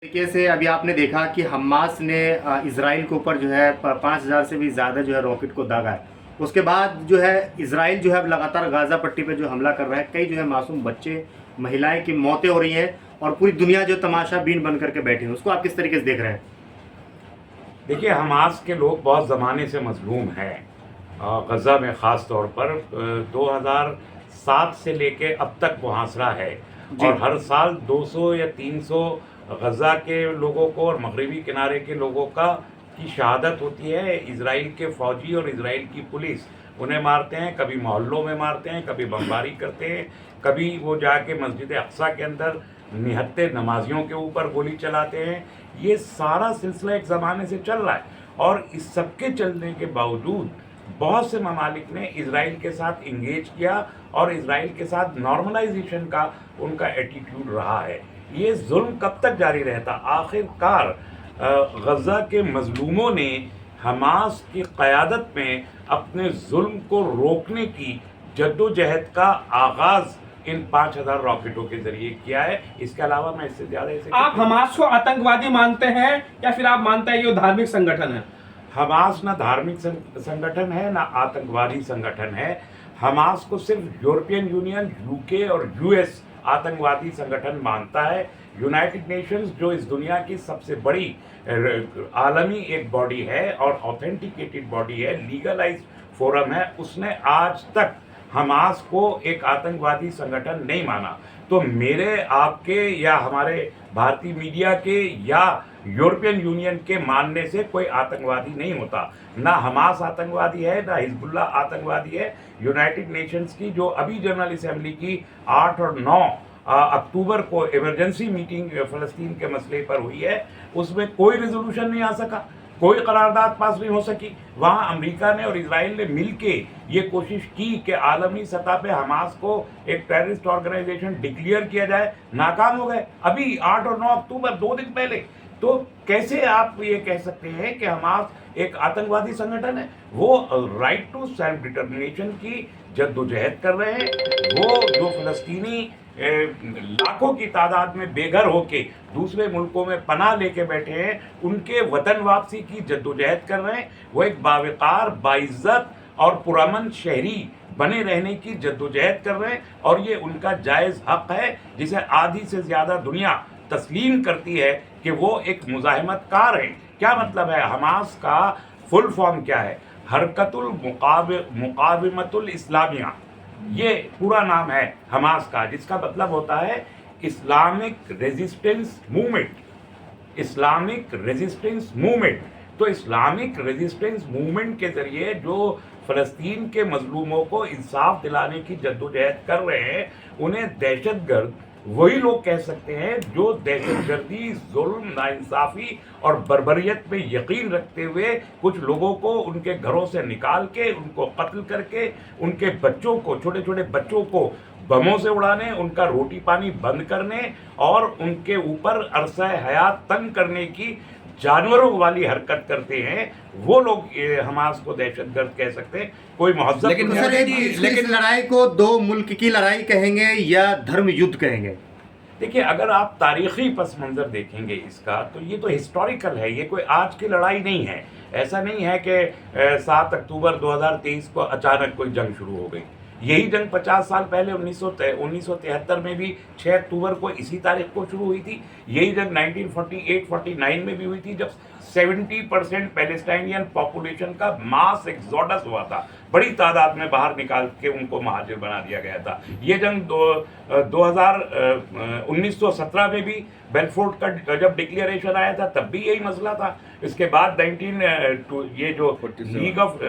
तरीके से अभी आपने देखा कि हमास ने इसराइल के ऊपर जो है 5,000 से भी ज़्यादा जो है रॉकेट को दागा है। उसके बाद जो है इसराइल जो है अब लगातार गाज़ा पट्टी पे जो हमला कर रहा है, कई जो है मासूम बच्चे, महिलाएं की मौतें हो रही हैं और पूरी दुनिया जो तमाशा बीन बन करके बैठी है। उसको आप किस तरीके से देख रहे हैं? देखिए, हमास के लोग बहुत ज़माने से मजलूम हैं। गज़ा में ख़ास तौर पर 2007 से लेके अब तक मुहासरा है जी। और हर साल 200 या 300 गज़ा के लोगों को और मगरबी किनारे के लोगों की शहादत होती है। इज़राइल के फ़ौजी और इज़राइल की पुलिस उन्हें मारते हैं, कभी मोहल्लों में मारते हैं, कभी बमबारी करते हैं, कभी वो जाके मस्जिद अक़सा के अंदर निहत्थे नमाजियों के ऊपर गोली चलाते हैं। ये सारा सिलसिला एक ज़माने से चल रहा है और इस सब के चलने के बावजूद बहुत से ममालिक ने इज़राइल के साथ इंगेज किया और इज़राइल के साथ नॉर्मलाइजेशन का उनका एटीट्यूड रहा है। ये जुल्म कब तक जारी रहता? आखिरकार गज़ा के मज़लूमों ने हमास की क़यादत में अपने जुल्म को रोकने की जद्दोजहद का आगाज़ इन 5,000 रॉकेटों के जरिए किया है। इसके अलावा मैं इससे ज़्यादा इसे आप हमास को आतंकवादी मानते हैं या फिर आप मानते हैं ये धार्मिक संगठन है? हमास ना धार्मिक संगठन है ना आतंकवादी संगठन है। हमास को सिर्फ यूरोपियन यूनियन, यूके और यूएस आतंकवादी संगठन मानता है। यूनाइटेड नेशंस जो इस दुनिया की सबसे बड़ी आलमी एक बॉडी है और ऑथेंटिकेटेड बॉडी है, लीगलाइज्ड फोरम है, उसने आज तक हमास को एक आतंकवादी संगठन नहीं माना। तो मेरे, आपके या हमारे भारतीय मीडिया के या यूरोपियन यूनियन के मानने से कोई आतंकवादी नहीं होता। ना हमास आतंकवादी है, ना हिजबुल्लाह आतंकवादी है। यूनाइटेड नेशंस की जो अभी जनरल असेंबली की 8 और 9 अक्टूबर को इमरजेंसी मीटिंग फ़लस्तीन के मसले पर हुई है, उसमें कोई रेजोल्यूशन नहीं आ सका, कोई करारदाद पास नहीं हो सकी। वहाँ अमेरिका ने और इजराइल ने मिलके ये कोशिश की कि आलमी सतह पे हमास को एक टेररिस्ट ऑर्गेनाइजेशन डिक्लेयर किया जाए, नाकाम हो गए। अभी 8 और 9 अक्टूबर 2 दिन पहले। तो कैसे आप ये कह सकते हैं कि हमास एक आतंकवादी संगठन है? वो राइट टू सेल्फ डिटर्मिनेशन की जद्दोजहद कर रहे हैं। वो जो फ़लस्तीनी लाखों की तादाद में बेघर होके दूसरे मुल्कों में पनाह लेके बैठे हैं, उनके वतन वापसी की जद्दोजहद कर रहे हैं। वो एक बावकार, बाइज्जत और पुरअमन शहरी बने रहने की जद्दोजहद कर रहे हैं और ये उनका जायज़ हक़ है, जिसे आधी से ज़्यादा दुनिया तस्लीम करती है कि वो एक मुज़ाहिमतकार हैं। क्या मतलब है? हमास का फुल फॉर्म क्या है? हरकतुल मुकाविमतुल इस्लामिया, ये पूरा नाम है हमास का, जिसका मतलब होता है Islamic resistance movement. Islamic resistance movement. तो इस्लामिक रेजिस्टेंस मूवमेंट के ज़रिए जो फ़लस्तीन के मजलूमों को इंसाफ दिलाने की जद्दोजहद कर रहे हैं, उन्हें दहशतगर्द वही लोग कह सकते हैं जो दहशतगर्दी, जुल्म, नाइंसाफ़ी और बर्बरियत में यकीन रखते हुए कुछ लोगों को उनके घरों से निकाल के, उनको कत्ल करके, उनके बच्चों को, छोटे छोटे बच्चों को बमों से उड़ाने, उनका रोटी पानी बंद करने और उनके ऊपर अरसा हयात तंग करने की जानवरों वाली हरकत करते हैं, वो लोग हमास को दहशतगर्द कह सकते हैं। कोई महज़्ज़ब लेकिन सर, लेकिन लड़ाई को दो मुल्क की लड़ाई कहेंगे या धर्म युद्ध कहेंगे? देखिए, अगर आप तारीख़ी पस मंज़र देखेंगे इसका, तो ये तो हिस्टोरिकल है, ये कोई आज की लड़ाई नहीं है। ऐसा नहीं है कि 7 अक्टूबर 2023 को अचानक कोई जंग शुरू हो गई। यही जंग 50 साल पहले 1973 में भी 6 अक्टूबर को इसी तारीख को शुरू हुई थी। यही जंग 1948-49 में भी हुई थी, जब 70% पैलेस्टाइनियन पॉपुलेशन का मास एक्सोडस हुआ था। बड़ी तादाद में बाहर निकाल के उनको महाजिर बना दिया गया था। ये जंग 1917 में भी बेलफोर्ट का जब डिक्लेरेशन आया था, तब भी यही मसला था। इसके बाद ये जो लीग ऑफ,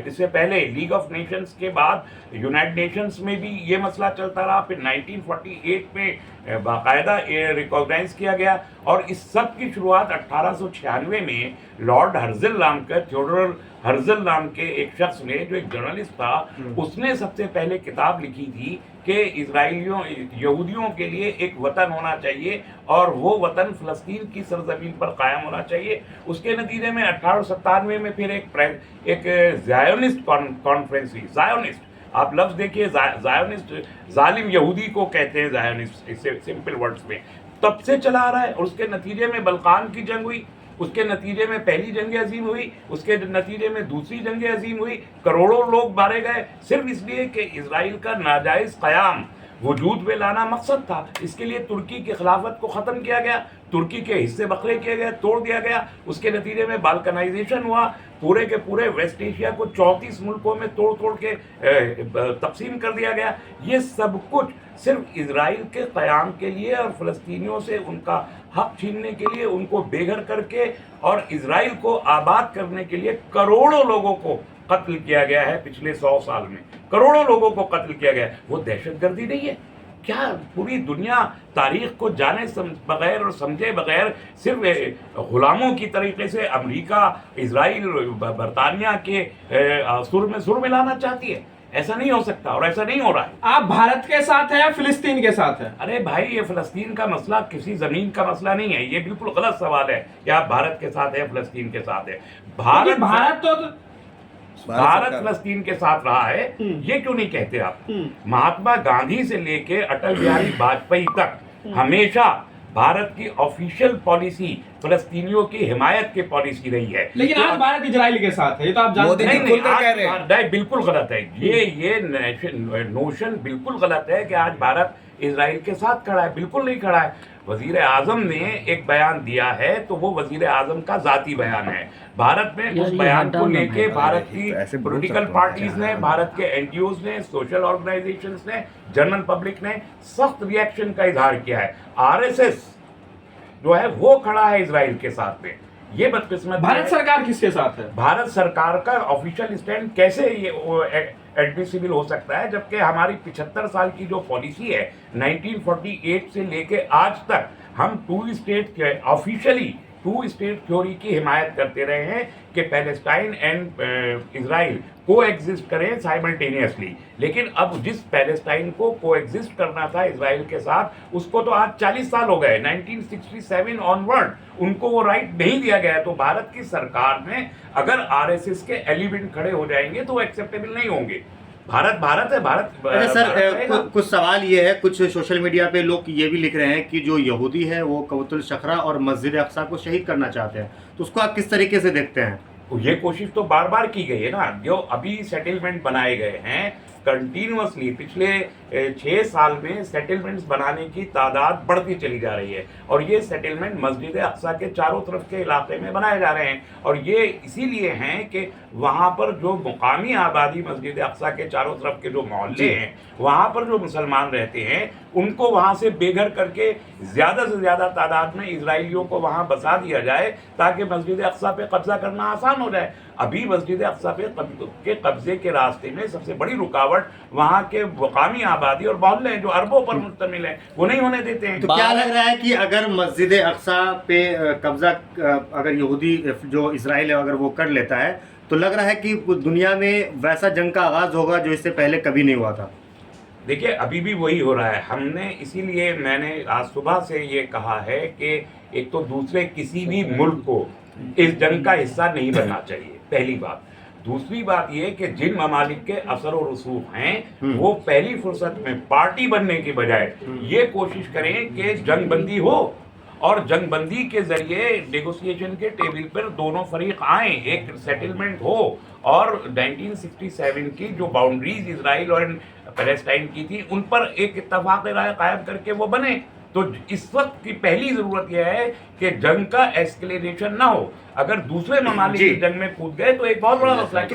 इससे पहले लीग ऑफ नेशंस के बाद यूनाइटेड नेशंस में भी ये मसला चलता रहा। फिर 1948 में बाकायदा रिकॉग्नाइज किया गया और इस सब की शुरुआत 1896 में लॉर्ड हर्जिल नाम के, थियोडोर हर्जिल नाम के एक शख्स ने, जो एक जर्नलिस्ट था, उसने सबसे पहले किताब लिखी थी कि इजराइलियों, यहूदियों के लिए एक वतन होना चाहिए और वो वतन फ़लस्तीन की सरजमीन पर कायम होना चाहिए। उसके नतीजे में 1897 में फिर एक ज़ायोनिस्ट कॉन्फ्रेंस हुई। ज़ायोनिस्ट, आप लफ्ज़ देखिए, ज़ायोनिस्ट, जालिम यहूदी को कहते हैं ज़ायोनिस्ट, इससे सिंपल वर्ड्स में। तब से चला आ रहा है। और उसके नतीजे में बल्कान की जंग हुई, उसके नतीजे में पहली जंग अजीम हुई, उसके नतीजे में दूसरी जंग अजीम हुई, करोड़ों लोग मारे गए सिर्फ इसलिए कि इजराइल का नाजायज क़याम वजूद में लाना मकसद था। इसके लिए तुर्की की खिलाफत को ख़त्म किया गया, तुर्की के हिस्से बखरे किए गए, तोड़ दिया गया। उसके नतीजे में बाल्कनाइजेशन हुआ, पूरे के पूरे वेस्ट एशिया को 34 मुल्कों में तोड़ तोड़ के तकसीम कर दिया गया। ये सब कुछ सिर्फ इजराइल के क़याम के लिए और फ़लस्तीनियों से उनका हक छीनने के लिए, उनको बेघर करके और इजराइल को आबाद करने के लिए करोड़ों लोगों को कत्ल किया गया है। पिछले 100 साल में करोड़ों लोगों को कत्ल किया गया है। वो दहशतगर्दी नहीं है क्या? पूरी दुनिया तारीख को जाने बगैर और समझे बगैर सिर्फ गुलामों की तरीके से अमेरिका, इजराइल, बरतानिया के सुर में सुर मिलाना चाहती है? ऐसा नहीं हो सकता और ऐसा नहीं हो रहा है। आप भारत के साथ हैं या फिलिस्तीन के साथ हैं? अरे भाई, ये फिलिस्तीन का मसला किसी जमीन का मसला नहीं है। ये बिल्कुल गलत सवाल है कि आप भारत के साथ है, फिलिस्तीन के साथ है। भारत फिलिस्तीन के साथ रहा है, ये क्यों नहीं कहते आप? महात्मा गांधी से लेके अटल बिहारी वाजपेयी तक हमेशा भारत की ऑफिशियल पॉलिसी फिलिस्तीनियों की हिमायत की पॉलिसी रही है। लेकिन आज भारत इजराइल के साथ है, ये तो आप जानते हैं। नहीं, बिल्कुल गलत है ये नोशन बिल्कुल गलत है कि आज भारत इजराइल के साथ खड़ा है। बिल्कुल नहीं खड़ा है। वजीर आजम ने एक बयान दिया है तो वो वजीर आजम का जाती बयान है। भारत में उस बयान को लेके भारत की पॉलिटिकल पार्टीज ने, भारत के एनजीओज ने, सोशल ऑर्गेनाइजेशंस ने, जनरल पब्लिक ने सख्त रिएक्शन का इजहार किया है। आरएसएस जो है वो खड़ा है इजराइल के साथ में। ये बदकिस्मत भारत सरकार किसके साथ है? भारत सरकार का ऑफिशियल स्टैंड कैसे ये एडमिसिबल हो सकता है, जबकि हमारी 75 साल की जो पॉलिसी है 1948 से लेके आज तक हम ऑफिशियली टू स्टेट थ्योरी की हिमायत करते रहे हैं कि पैलेस्टाइन एंड इजराइल को एग्जिस्ट करें साइमल्टेनियसली। लेकिन अब जिस पैलेस्टाइन को को एग्जिस्ट करना था इजराइल के साथ, उसको तो आज 40 साल हो गए, 1967 ऑनवर्ड उनको वो राइट नहीं दिया गया है। तो भारत की सरकार में अगर आरएसएस के एलिमेंट खड़े हो जाएंगे तो वो एक्सेप्टेबल नहीं होंगे। भारत है, भारत। अच्छा सर, कुछ सवाल ये है, कुछ सोशल मीडिया पे लोग ये भी लिख रहे हैं कि जो यहूदी है वो कबतुल शखरा और मस्जिद अक्सा को शहीद करना चाहते हैं, तो उसको आप किस तरीके से देखते हैं? ये कोशिश तो बार बार की गई है ना। जो अभी सेटलमेंट बनाए गए हैं कंटिन्यूअसली पिछले 6 साल में सेटलमेंट्स बनाने की तादाद बढ़ती चली जा रही है। और ये सेटलमेंट मस्जिद अक्सा के चारों तरफ के इलाके में बनाए जा रहे हैं। और ये इसीलिए हैं कि वहाँ पर जो मुकामी आबादी मस्जिद अक्सा के चारों तरफ के जो मोहल्ले हैं, वहाँ पर जो मुसलमान रहते हैं, उनको वहाँ से बेघर करके ज़्यादा से ज़्यादा तादाद में इजराइलियों को वहाँ बसा दिया जाए ताकि मस्जिद अक्सा पे कब्जा करना आसान हो जाए। अभी मस्जिद अक्सा पे कब्जे के रास्ते में सबसे बड़ी रुकावट वहाँ के मुकामी आबादी और मोहल्ले हैं जो अरबों पर मुश्तमिल है, वो नहीं होने देते हैं। तो क्या लग रहा है कि अगर मस्जिद अक्सा पे कब्जा अगर यहूदी जो इजराइल है अगर वो कर लेता है, तो लग रहा है कि दुनिया में वैसा जंग का आगाज होगा जो इससे पहले कभी नहीं हुआ था? देखिए, अभी भी वही हो रहा है। हमने इसीलिए मैंने आज सुबह से ये कहा है कि एक तो दूसरे किसी भी मुल्क को इस जंग का हिस्सा नहीं बनना चाहिए, पहली बात। दूसरी बात ये कि जिन ममालिक के असर और रसूख हैं वो पहली फुर्सत में पार्टी बनने के बजाय ये कोशिश करें कि जंगबंदी हो और जंगबंदी के जरिए नेगोशिएशन के टेबल पर दोनों फरीक आएँ, एक सेटलमेंट हो और 1967 की जो बाउंड्रीज इजराइल और पैलेस्टाइन की थी उन पर एक इत्तफाक राय कायम करके वो बने। तो इस वक्त की पहली ज़रूरत यह है कि जंग का एस्केलेशन ना हो। अगर दूसरे ममालिक जंग में कूद गए तो एक बहुत बड़ा मसला है।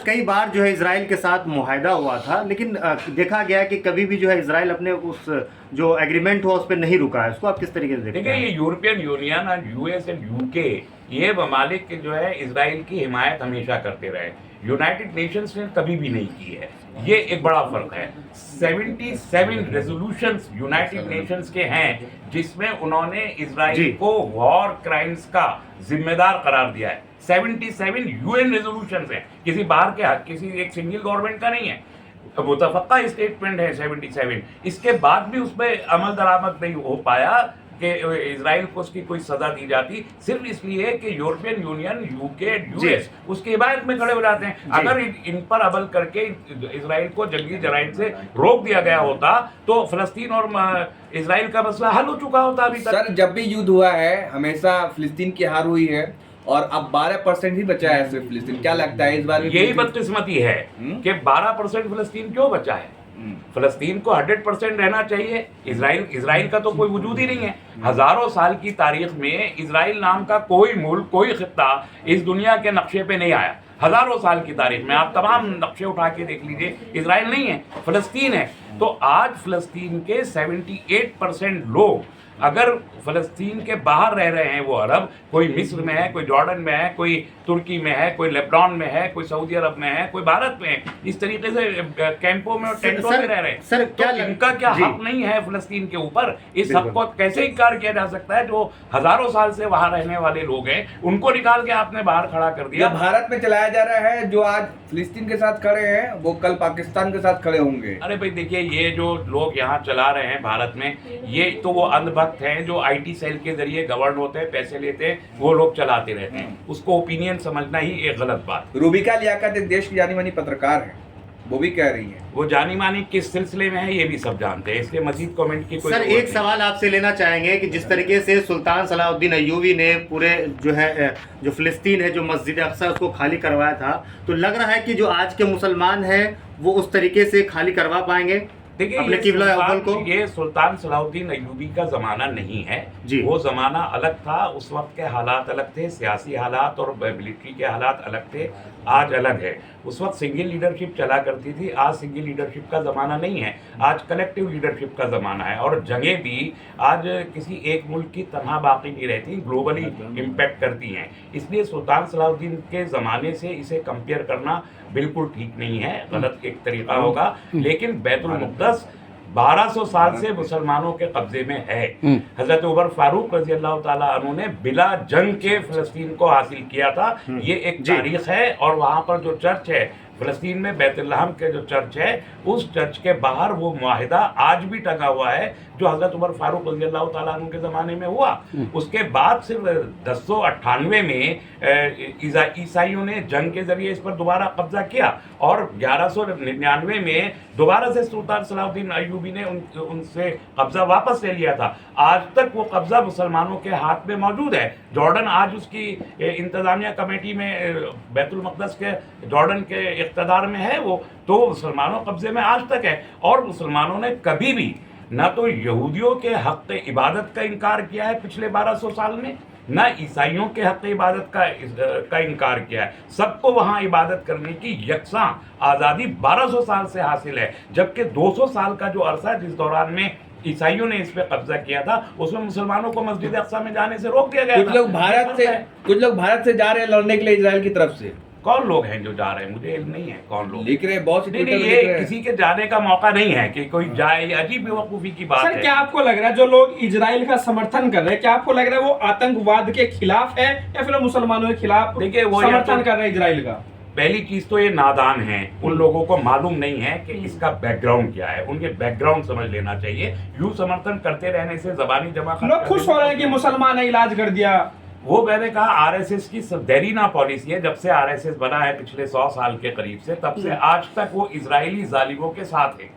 कई बार जो है इजराइल के साथ मुआहदा हुआ था, लेकिन देखा गया कि कभी भी जो है इजराइल अपने उस जो एग्रीमेंट हुआ उस पर नहीं रुका है। उसको आप किस तरीके से देखते हैं? देखिए, ये यूरोपियन यूनियन और यूएस एंड यूके ये ममालिक जो है इजराइल की हिमायत हमेशा करते रहे। यूनाइटेड नेशंस ने कभी भी नहीं की है। ये एक बड़ा फर्क है। 77 रेजोल्यूशंस यूनाइटेड नेशंस के हैं जिसमें उन्होंने इजराइल को वॉर क्राइम्स का जिम्मेदार करार दिया है। 77 यूएन रेजोल्यूशंस हैं, किसी बाहर के किसी एक सिंगल गवर्नमेंट का नहीं है, मुतफ़क्का स्टेटमेंट है 77। इसके बाद भी उस पर अमल दरामद नहीं हो पाया। कि इजराइल को उसकी कोई सजा दी जाती, सिर्फ इसलिए कि यूरोपियन यूनियन, यूके, यूएस उसकी हिमायत में खड़े हो जाते हैं। अगर इन पर अमल करके इजराइल को जंगी जराइम से रोक दिया गया होता तो फलस्तीन और इजराइल का मसला हल हो चुका होता अभी तक। सर, जब भी युद्ध हुआ है हमेशा फिलिस्तीन की हार हुई है और अब 12% ही बचा है सिर्फ फिलिस्तीन। क्या लगता है इस बार भी यही बदकिस्मती है कि 12% फिलिस्तीन क्यों बचा है। फिलिस्तीन को 100% रहना चाहिए। इजराइल का तो कोई वजूद ही नहीं है। हजारों साल की तारीख में इजराइल नाम का कोई मुल्क, कोई खित्ता इस दुनिया के नक्शे पे नहीं आया। हजारों साल की तारीख में आप तमाम नक्शे उठा के देख लीजिए, इजराइल नहीं है, फिलिस्तीन है। तो आज फिलिस्तीन के 78% लोग अगर फिलिस्तीन के बाहर रह रहे हैं, वो अरब, कोई मिस्र में है, कोई जॉर्डन में है, कोई तुर्की में है, कोई लेबनान में है, कोई सऊदी अरब में है, कोई भारत में है, इस तरीके से कैंपों में और टेंटों में रह रहे हैं। सर, तो इनका क्या हक नहीं है फिलिस्तीन के ऊपर? इस हक को कैसे इनकार किया जा सकता है? जो हजारों साल से वहां रहने वाले लोग हैं उनको निकाल के आपने बाहर खड़ा कर दिया। भारत में चलाया जा रहा है, जो आज फिलिस्तीन के साथ खड़े हैं वो कल पाकिस्तान के साथ खड़े होंगे। अरे भाई देखिए, ये जो लोग यहाँ चला रहे हैं भारत में, ये तो वो अंधभक्त हैं जो आईटी सेल के जरिए गवर्न होते हैं, पैसे लेते हैं, वो लोग चलाते रहते हैं। उसको ओपिनियन समझना ही एक गलत बात। रूबिका लियाकत एक देश की जानी मानी पत्रकार है, वो भी कह रही है। वो जानी मानी किस सिलसिले में है ये भी सब जानते हैं, इसलिए मजीद कमेंट की कोई सर जरूरत एक नहीं। सवाल आपसे लेना चाहेंगे कि जिस तरीके से सुल्तान सलाहुद्दीन अय्यूबी ने पूरे जो है जो फिलिस्तीन है, जो मस्जिद अक्सा उसको खाली करवाया था, तो लग रहा है कि जो आज के मुसलमान हैं वो उस तरीके से खाली करवा पाएंगे देखिए, अपने किबला अव्वल को? ये सुल्तान सलाहुद्दीन अय्यूबी का जमाना नहीं है जी। वो जमाना अलग था, उस वक्त के हालात अलग थे, सियासी हालात और मिलिट्री के हालात अलग थे, आज अलग है। उस वक्त सिंगल लीडरशिप चला करती थी, आज सिंगल लीडरशिप का ज़माना नहीं है, आज कलेक्टिव लीडरशिप का ज़माना है। और जंगें भी आज किसी एक मुल्क की तनहा बाकी नहीं रहती, ग्लोबली इम्पैक्ट करती हैं। इसलिए सुल्तान सलाहुद्दीन के ज़माने से इसे कंपेयर करना बिल्कुल ठीक नहीं है, गलत एक तरीका होगा। लेकिन बैतुल मुक़द्दस 1200 साल से मुसलमानों के कब्जे में है। हजरत उमर फारूक रजी अल्लाह ताला अन्हु ने बिला जंग के फिलिस्तीन को हासिल किया था। ये एक तारीख है। और वहाँ पर जो चर्च है फिलिस्तीन में, बैतुल्लहम के जो चर्च है, उस चर्च के बाहर वो मुआहिदा आज भी टंगा हुआ है जो हजरत उमर फारूक रजी अल्लाह ताला अन्हु के ज़माने में हुआ। उसके बाद सिर्फ 1098 में ईसाइयों ने जंग के जरिए इस पर दोबारा कब्जा किया और 1199 में दोबारा से सुल्तान सलाहुद्दीन अय्यूबी ने उनसे कब्जा वापस ले लिया था। आज तक वो कब्जा मुसलमानों के हाथ में मौजूद है। जॉर्डन आज उसकी इंतजामिया कमेटी में बैतुल मक़दस के जॉर्डन के इक़्तिदार में है, वो तो मुसलमानों कब्जे में आज तक है। और मुसलमानों ने कभी भी ना तो यहूदियों के हक़ इबादत का इनकार किया है पिछले 1200 साल में, ना ईसाइयों के हक़ इबादत का इनकार किया है। सबको वहाँ इबादत करने की यकसां आज़ादी 1200 साल से हासिल है। जबकि 200 साल का जो अरसा जिस दौरान में ईसाइयों ने इस पे कब्जा किया था, उसमें मुसलमानों को मस्जिद अक्सा में जाने से रोक दिया गया। कुछ लोग भारत से जा रहे हैं लड़ने के लिए इजराइल की तरफ से। कौन लोग हैं जो जा रहे हैं? मुझे इल्म नहीं है कौन लोग लिख रहे, बहुत नहीं, ये किसी के जाने का मौका नहीं है कि कोई जाए, ये अजीब बेवकूफ़ी की बात सर, है। क्या आपको लग रहा है जो लोग इजराइल का समर्थन कर रहे हैं, क्या आपको लग रहा है वो आतंकवाद के खिलाफ है या फिर मुसलमानों के खिलाफ देखिए, वो समर्थन कर रहे हैं इजराइल का? पहली चीज तो ये नादान है, उन लोगों को मालूम नहीं है कि इसका बैकग्राउंड क्या है। उनके बैकग्राउंड समझ लेना चाहिए। यूं समर्थन करते रहने से जबानी जमा लोग खुश हो रहे हैं कि मुसलमान ने इलाज कर दिया। वो मैंने कहा आरएसएस की देरीना पॉलिसी है। जब से आरएसएस बना है पिछले 100 साल के करीब से, तब से आज तक वो इजरायली जालिमों के साथ है।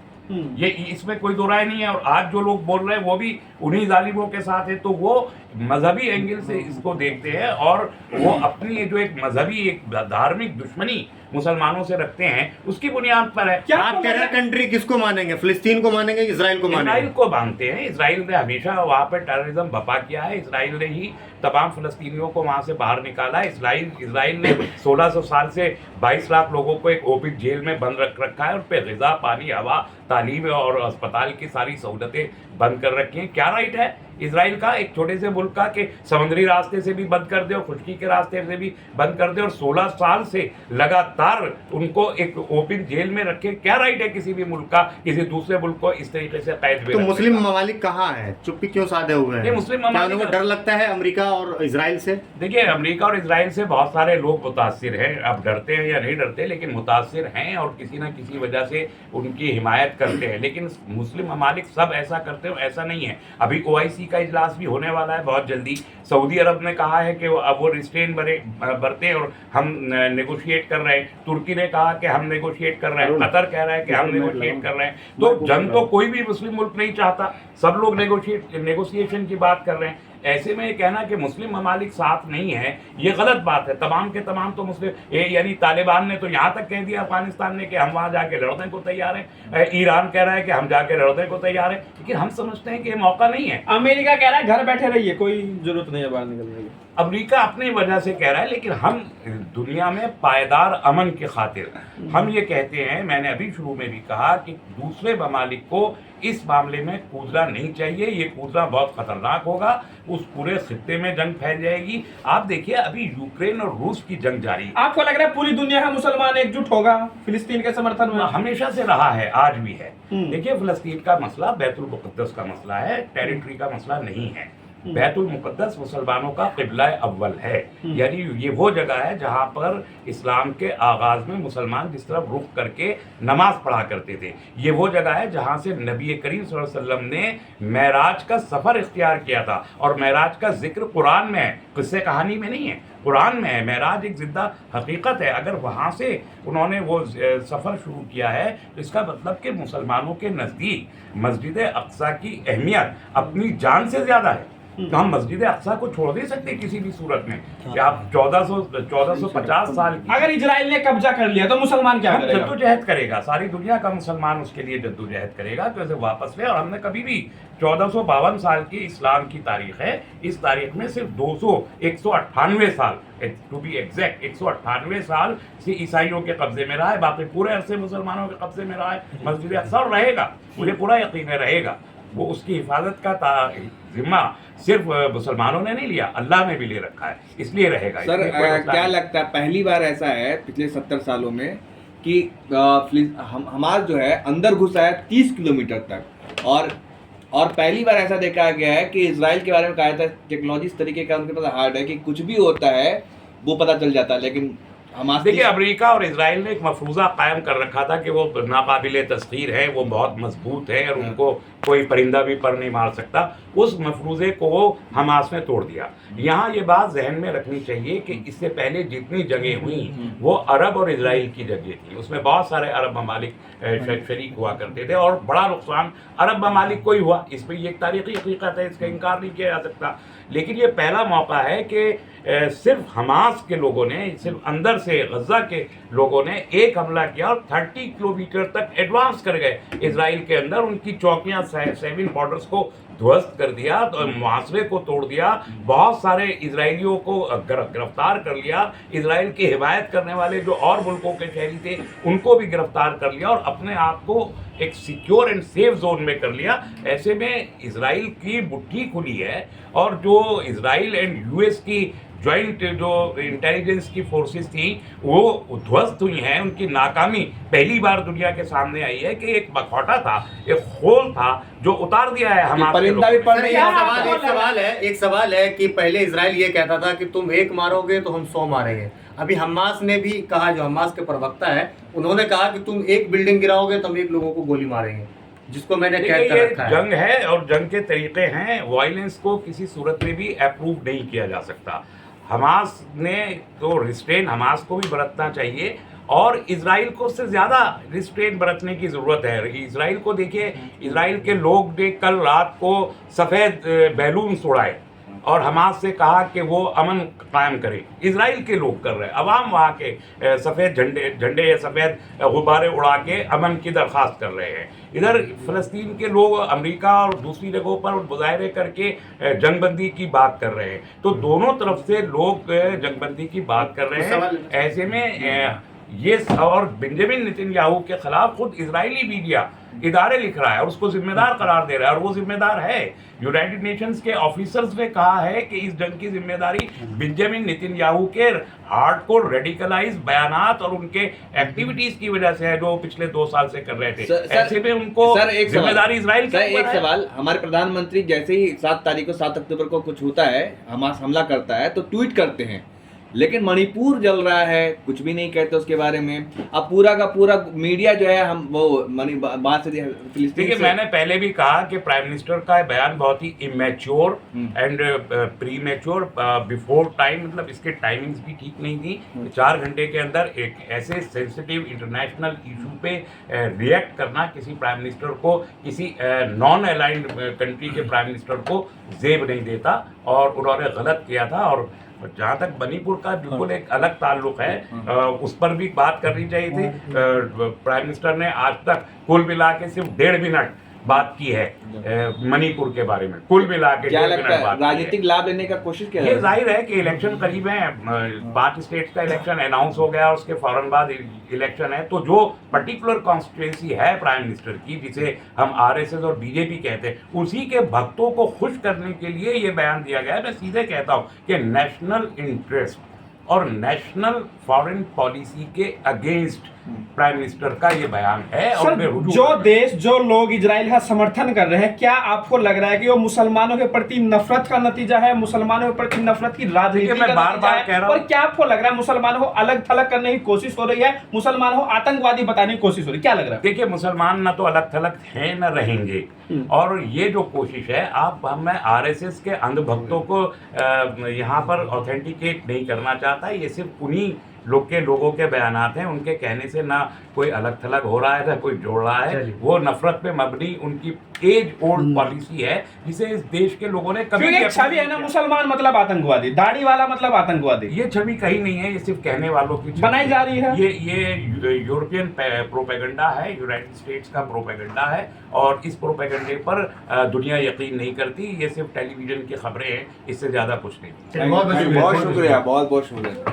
ये इसमें कोई दो राय नहीं है। और आज जो लोग बोल रहे हैं वो भी उन्हीं जालिमों के साथ है। तो वो मजहबी एंगल से इसको देखते हैं और वो अपनी जो एक मजहबी, एक धार्मिक दुश्मनी मुसलमानों से रखते हैं, उसकी बुनियाद पर है। क्या आप टेरर कंट्री किसको मानेंगे? फिलिस्तीन को मानेंगे, इजराइल को मानेंगे? इजराइल को मानते हैं। इजराइल ने हमेशा वहाँ पर टेररिज्म बपा किया है। इजराइल ने ही तमाम फिलिस्तीनियों को वहाँ से बाहर निकाला है। इजराइल ने 1600 साल से 22 लाख लोगों को एक ओपन जेल में बंद रख रखा है। उन पर ग़िज़ा, पानी, हवा, तालीम और अस्पताल की सारी सहूलतें बंद कर रखी हैं। क्या राइट है इजराइल का एक छोटे से मुल्क का कि समुद्री रास्ते से भी बंद कर दे और खुशकी के रास्ते से भी बंद कर दे और 16 साल से लगातार उनको एक ओपन जेल में रखे? क्या राइट है किसी भी मुल्क का किसी दूसरे मुल्क को इस तरीके से कैद में? तो मुस्लिम ममालिक कहाँ हैं? चुप्पी क्यों साधे हुए हैं? मुस्लिम क्या ममालिक उनको डर लगता है अमेरिका और इजराइल से? देखिए, अमेरिका और इजराइल से बहुत सारे लोग मुतासिर हैं। अब डरते हैं या नहीं डरते, लेकिन मुतासिर हैं और किसी न किसी वजह से उनकी हिमायत करते हैं। लेकिन मुस्लिम ममालिक सब ऐसा करते हो ऐसा नहीं है। अभी OIC OIC का इजलास भी होने वाला है बहुत जल्दी। सऊदी अरब ने कहा है कि अब वो रिस्ट्रेन बरते और हम नेगोशिएट कर रहे हैं। तुर्की ने कहा कि हम नेगोशिएट कर रहे हैं। कतर कह रहा है कि हम नेगोशिएट कर रहे हैं। तो जंग तो कोई भी मुस्लिम मुल्क नहीं चाहता, सब लोग नेगोशिएशन की बात कर रहे हैं। ऐसे में ये कहना कि मुस्लिम ममालिक साथ नहीं है, ये गलत बात है। तमाम के तमाम तो मुस्लिम यानी तालिबान ने तो यहाँ तक कह दिया अफगानिस्तान ने कि हम वहाँ जाके लड़ने को तैयार हैं। ईरान कह रहा है कि हम जाके लड़ने को तैयार हैं, लेकिन हम समझते हैं कि ये मौका नहीं है। अमेरिका कह रहा है घर बैठे रहिए, कोई जरूरत नहीं है बाहर निकलने की। अमेरिका अपनी वजह से कह रहा है, लेकिन हम दुनिया में पायदार अमन की खातिर हम ये कहते हैं, मैंने अभी शुरू में भी कहा कि दूसरे ममालिक को इस मामले में कूदना नहीं चाहिए। ये कूदना बहुत खतरनाक होगा, उस पूरे खित्ते में जंग फैल जाएगी। आप देखिए अभी यूक्रेन और रूस की जंग जारी है। आपको लग रहा है पूरी दुनिया का मुसलमान एकजुट होगा फिलिस्तीन के समर्थन में? हमेशा से रहा है, आज भी है। देखिए फिलिस्तीन का मसला बैतुल मुक़द्दस का मसला है, टेरिटरी का मसला नहीं है। बैतुल मुक़द्दस मुसलमानों का क़िबला अव्वल है, यानी ये वो जगह है जहाँ पर इस्लाम के आगाज़ में मुसलमान जिस तरफ रुख करके नमाज पढ़ा करते थे। ये वो जगह है जहाँ से नबी करीम सल्लल्लाहु अलैहि वसल्लम ने मेराज का सफ़र इख्तियार किया था, और मेराज का जिक्र कुरान में है, किस्से कहानी में नहीं है, कुरान में है। मेराज एक ज़िंदा हकीकत है। अगर वहाँ से उन्होंने वो सफ़र शुरू किया है तो इसका मतलब कि मुसलमानों के नज़दीक मस्जिद अक़सा की अहमियत अपनी जान से ज़्यादा है। तो हम मस्जिद अक़सा को छोड़ नहीं सकते किसी भी सूरत में। कि आप 1450 साल की अगर इजराइल ने कब्जा कर लिया तो मुसलमान क्या करेगा? जद्दोजहद करेगा, सारी दुनिया का मुसलमान उसके लिए जद्दोजहद करेगा कि उसे वापस ले। और हमने कभी भी 1452 साल की इस्लाम की तारीख है, इस तारीख में सिर्फ 198 साल, टू बी एग्जैक्ट 198 साल से ईसाइयों के कब्जे में रहा है, बाकी पूरे अरसे मुसलमानों के कब्जे में रहा है मस्जिद अक़सा, और रहेगा। मुझे पूरा यकीन है रहेगा। वो उसकी हिफाजत का जिम्मा सिर्फ मुसलमानों ने नहीं लिया, अल्लाह ने भी ले रखा है, इसलिए रहेगा। सर क्या लगता है पहली बार ऐसा है पिछले 70 सालों में कि हमास जो है अंदर घुसा है 30 किलोमीटर तक, और पहली बार ऐसा देखा गया है कि इजराइल के बारे में कहा जाता है टेक्नोलॉजी इस तरीके का उनके पास हार्ड है कि कुछ भी होता है वो पता चल जाता है, लेकिन देखिए अमेरिका और इजराइल ने एक मफरूज़ा कायम कर रखा था कि वो नाकाबिले तस्खीर है, वो बहुत मजबूत है और उनको कोई परिंदा भी पर नहीं मार सकता। उस मफरूज़े को हमास ने तोड़ दिया। यहाँ ये बात जहन में रखनी चाहिए कि इससे पहले जितनी जगह हुई वो अरब और इजराइल की जगह थी, उसमें बहुत सारे अरब ममालिक शरीक हुआ करते थे और बड़ा नुकसान अरब ममालिक को ही हुआ। इस पर एक तारीख़ी हकीकत है, इसका इनकार नहीं किया जा सकता। लेकिन ये पहला मौका है कि सिर्फ हमास के लोगों ने, सिर्फ अंदर से गज़ा के लोगों ने एक हमला किया और 30 किलोमीटर तक एडवांस कर गए इजराइल के अंदर, उनकी चौकियां 7 बॉर्डर्स को ध्वस्त कर दिया, तो मुआसरे को तोड़ दिया, बहुत सारे इजराइलियों को गिरफ्तार कर लिया, इजराइल की हिमायत करने वाले जो और मुल्कों के शहरी थे उनको भी गिरफ्तार कर लिया और अपने आप को एक सिक्योर एंड सेफ जोन में कर लिया। ऐसे में इजराइल की मुट्ठी खुली है और जो इजराइल एंड यूएस की ज्वाइंट जो इंटेलिजेंस की फोर्सेस थी वो ध्वस्त हुई हैं। उनकी नाकामी पहली बार दुनिया के सामने आई है कि एक मखौटा था, एक खोल था जो उतार दिया है हमारे परिंदा भी पड़ नहीं एक सवाल है कि पहले इजराइल ये कहता था कि तुम एक मारोगे तो हम 100 मारेंगे। अभी हमास ने भी कहा, जो हमास के प्रवक्ता है उन्होंने कहा कि तुम एक बिल्डिंग गिराओगे तो हम एक लोगों को गोली मारेंगे, जिसको मैंने कैद कर रखा है। जंग है और जंग के तरीके हैं, वायलेंस को किसी सूरत में भी अप्रूव नहीं किया जा सकता। हमास ने तो रिस्ट्रेन हमास को भी बरतना चाहिए और इजराइल को उससे ज़्यादा रिस्ट्रेन बरतने की ज़रूरत है। इजराइल को देखिए, इजराइल के लोग ने कल रात को सफ़ेद बैलून उड़ाए और हमास से कहा कि वो अमन कायम करे। इजराइल के लोग कर रहे हैं, अवाम वहाँ के सफ़ेद झंडे या सफ़ेद गुब्बारे उड़ा के अमन की दरख्वास्त कर रहे हैं। इधर फ़लस्तीन के लोग अमेरिका और दूसरी जगहों पर मुजाहरे करके जंगबंदी की बात कर रहे हैं। तो दोनों तरफ से लोग जंगबंदी की बात कर रहे हैं। ऐसे में ये और बेंजामिन नेतन्याहू के खिलाफ खुद इजरायली मीडिया इदारे लिख रहा है और उसको जिम्मेदार करार दे रहा है, और वो जिम्मेदार है। यूनाइटेड नेशंस के ऑफिसर्स ने कहा है कि इस जंग की जिम्मेदारी बेंजामिन नेतन्याहू के हार्डकोर रेडिकलाइज बयानात और उनके एक्टिविटीज की वजह से है जो पिछले 2 साल से कर रहे थे। ऐसे में उनको जिम्मेदारी इजराइल की। एक सवाल, हमारे प्रधानमंत्री जैसे ही 7 तारीख को 7 अक्टूबर को कुछ होता है, हमास हमला करता है तो ट्वीट करते हैं लेकिन मणिपुर जल रहा है, कुछ भी नहीं कहते उसके बारे में। अब पूरा का पूरा मीडिया जो है हम वो बात से फिलिस्तीन देखिए, से मैंने पहले भी कहा कि प्राइम मिनिस्टर का बयान बहुत ही immature and premature, before time, मतलब इसके टाइमिंग्स भी ठीक नहीं थी। 4 घंटे के अंदर एक ऐसे सेंसिटिव इंटरनेशनल इशू पे रिएक्ट करना किसी प्राइम मिनिस्टर को, किसी नॉन अलाइंड कंट्री के प्राइम मिनिस्टर को जेब नहीं देता, और उन्होंने गलत किया था। और जहाँ तक मणिपुर का बिल्कुल एक अलग ताल्लुक है, उस पर भी बात करनी चाहिए थी। प्राइम मिनिस्टर ने आज तक कुल मिला के सिर्फ 1.5 मिनट बात की है मणिपुर के बारे में, कुल मिला के क्या 1.5 लगता मिनट है बात की राजनीतिक लाभ लेने का कोशिश किया है। जा ये रहा है? जाहिर है कि इलेक्शन करीब है, 5 स्टेट्स का इलेक्शन अनाउंस हो गया, उसके फौरन बाद इलेक्शन है। तो जो पर्टिकुलर कॉन्स्टिट्यूएंसी है प्राइम मिनिस्टर की, जिसे हम आरएसएस और बीजेपी कहते हैं, उसी के भक्तों को खुश करने के लिए ये बयान दिया गया है। मैं सीधे कहता हूँ कि नेशनल इंटरेस्ट और नेशनल फॉरेन पॉलिसी के अगेंस्ट प्राइम मिनिस्टर का ये बयान है। और सर, मैं रुजू जो करता हूं। देश, जो लोग इजराइल का समर्थन कर रहे हैं, क्या आपको लग रहा है कि वो मुसलमानों के प्रति नफरत का नतीजा है, मुसलमानों के प्रति नफरत की राजनीति देखिए, मैं का बार-बार नतीजा कह है? रहा हूं। और क्या आपको लग रहा है मुसलमानों को अलग थलग करने की कोशिश हो रही है, मुसलमानों को आतंकवादी बताने की कोशिश हो रही है? क्या लग रहा है? देखिए, मुसलमान ना तो अलग थलग हैं न रहेंगे, और ये जो कोशिश है, मैं आरएसएस के अंधभक्तों को यहाँ पर ऑथेंटिकेट नहीं करना चाहता। ये सिर्फ उन्हीं लोगों के बयानात हैं, उनके कहने से ना कोई अलग थलग हो रहा है ना कोई जोड़ रहा है। वो नफरत पे मबनी उनकी एज ओल्ड पॉलिसी है, जिसे इस देश के लोगों ने कभी क्योंकि एक छवि है ना, मुसलमान मतलब आतंकवादी, दाढ़ी वाला मतलब आतंकवादी, ये छवि कहीं नहीं है, ये सिर्फ कहने वालों की छवि बनाई जा रही है। ये यूरोपियन प्रोपेगेंडा है, यूनाइटेड स्टेट्स का प्रोपेगेंडा है, और इस प्रोपेगेंडे पर दुनिया यकीन नहीं करती। ये सिर्फ टेलीविजन की खबरें हैं, इससे ज्यादा कुछ नहीं। बहुत शुक्रिया, बहुत बहुत शुक्रिया।